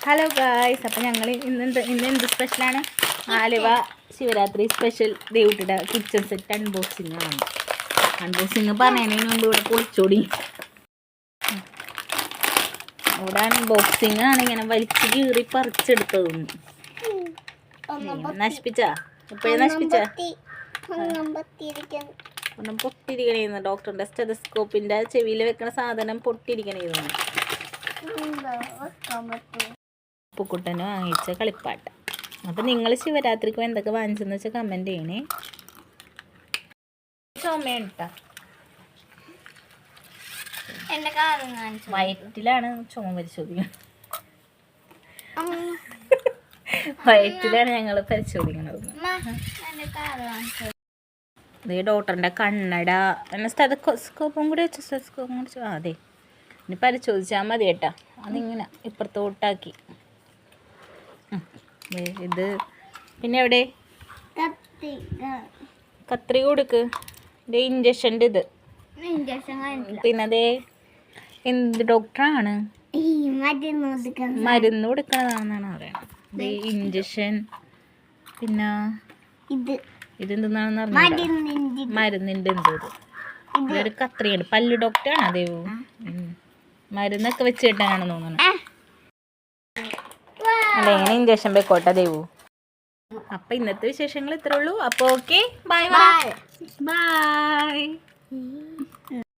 Hello guys, അപ്പം ഞങ്ങൾ ഇന്ന് എന്ത് സ്പെഷ്യലാണ്? ആലുവ ശിവരാത്രി സ്പെഷ്യൽ ദേവുട്ടിയുടെ കിച്ചൺ സെറ്റ് അൺബോക്സിങ് ആണ്. അൺബോക്സിങ് പറഞ്ഞതിന് മുമ്പ് ഇവിടെ പൊളിച്ചോടി. ഇവിടെ അൺബോക്സിങ് ആണ്, ഇങ്ങനെ വലിച്ചു കീറി പറിച്ചെടുത്തത്. നശിപ്പിച്ചാ ഇപ്പോഴും നശിപ്പിച്ച ഒന്നും പൊട്ടിയിരിക്കണേന്ന്. ഡോക്ടറിന്റെ സ്റ്റെതസ്കോപ്പിന്റെ ചെവിയിൽ വെക്കണ സാധനം പൊട്ടിയിരിക്കണേന്ന്. ഉപ്പുക്കുട്ടന് വാങ്ങിച്ച കളിപ്പാട്ട. അപ്പം നിങ്ങൾ ശിവരാത്രിക്ക് എന്തൊക്കെ വാങ്ങിച്ചെന്ന് വെച്ചാൽ കമൻറ്റ് ചെയ്യണേ. ചുമയുണ്ട, വയറ്റിലാണ് ചുമ പരിശോധിക്കുന്നത്. വയറ്റിലാണ് ഞങ്ങൾ പരിശോധിക്കുന്നത്. ഇതേ ഡോക്ടറിൻ്റെ കണ്ണട, പിന്നെ സ്റ്റെതസ്കോപ്പും കൂടി വെച്ചു. സ്റ്റെതസ്കോപ്പും കൂടി അതെ, ഇനി പരിശോധിച്ചാൽ മതി കേട്ടാ. അതിങ്ങനെ ഇപ്പുറത്തോട്ടാക്കി. ഇത് പിന്നെ എവിടെ കത്രിക കൊടുക്ക്. ഇത് ഇഞ്ചക്ഷൻ്റെ ഇത്. പിന്നെ അതേ എന്ത് ഡോക്ടറാണ്? മരുന്ന് കൊടുക്കണതാണെന്നാണ് പറയുന്നത്. ഇഞ്ചക്ഷൻ. പിന്നെ ഇതെന്തെന്നാണെന്ന് അറിഞ്ഞില്ല. മരുന്നിൻ്റെ എന്തോ ഇത്. ഇതൊരു കത്രികയുണ്ട്. പല്ല് ഡോക്ടറാണ് അതേവോ. മരുന്നൊക്കെ വെച്ച് കിട്ടാനാണെന്ന് തോന്നുന്നു. അല്ല, ഇങ്ങനെ ഇഞ്ചക്ഷൻ വെക്കോട്ടെ ദേവു. അപ്പം ഇന്നത്തെ വിശേഷങ്ങൾ ഇത്രേ ഉള്ളൂ. അപ്പോൾ ഓക്കെ, ബൈ ബൈ ബൈ.